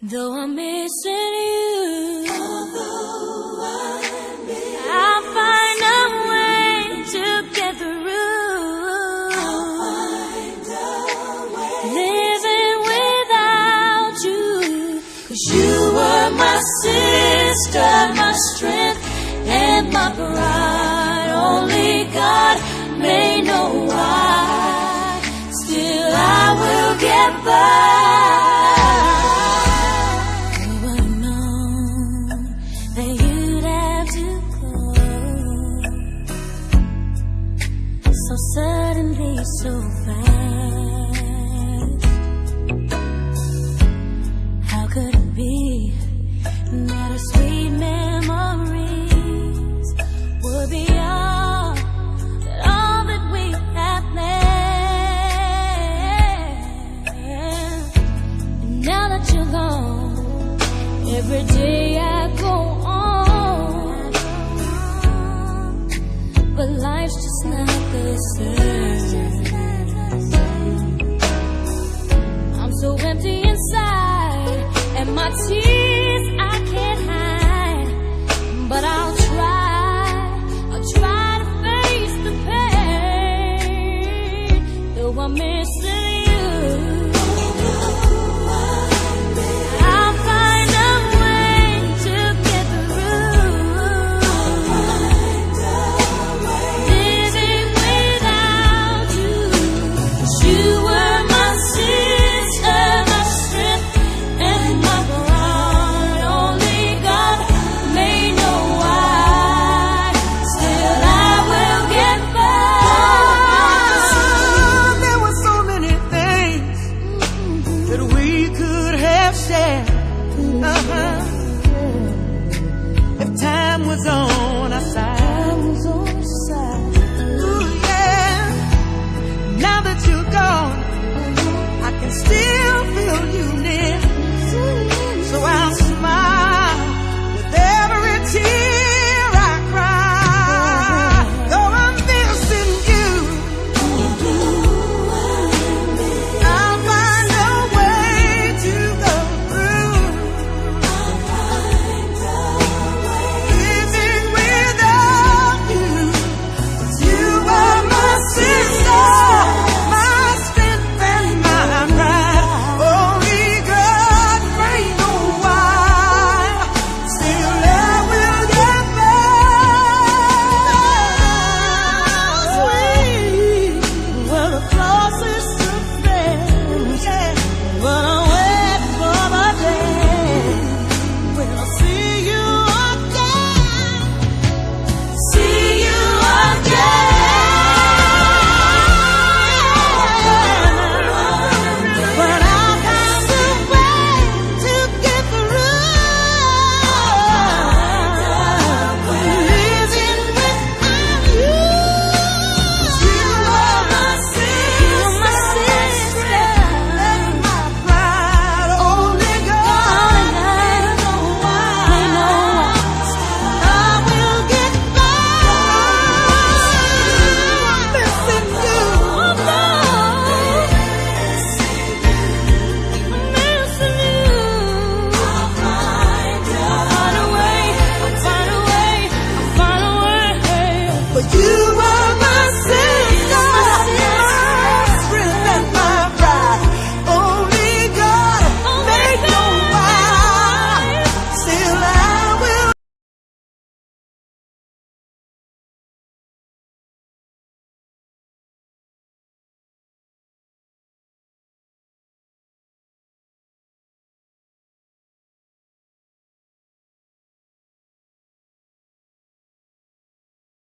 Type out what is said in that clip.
Though I'm missing you, I'll find a way to get through. Living without you, 'cause you were my sister, my strength and my pride. Only God may know why. Still I will get by. So suddenly, so fast. How could it be that our sweet memories would be all that we have planned? And now that you're gone, every day I go on, but life's just not the same. I'm so empty inside, and my tears I can't hide. But I'll try to face the pain. Though I'm missing you, I'll find a way to get through. If time was on our side, ooh yeah. Now that you're gone, I can still feel you near.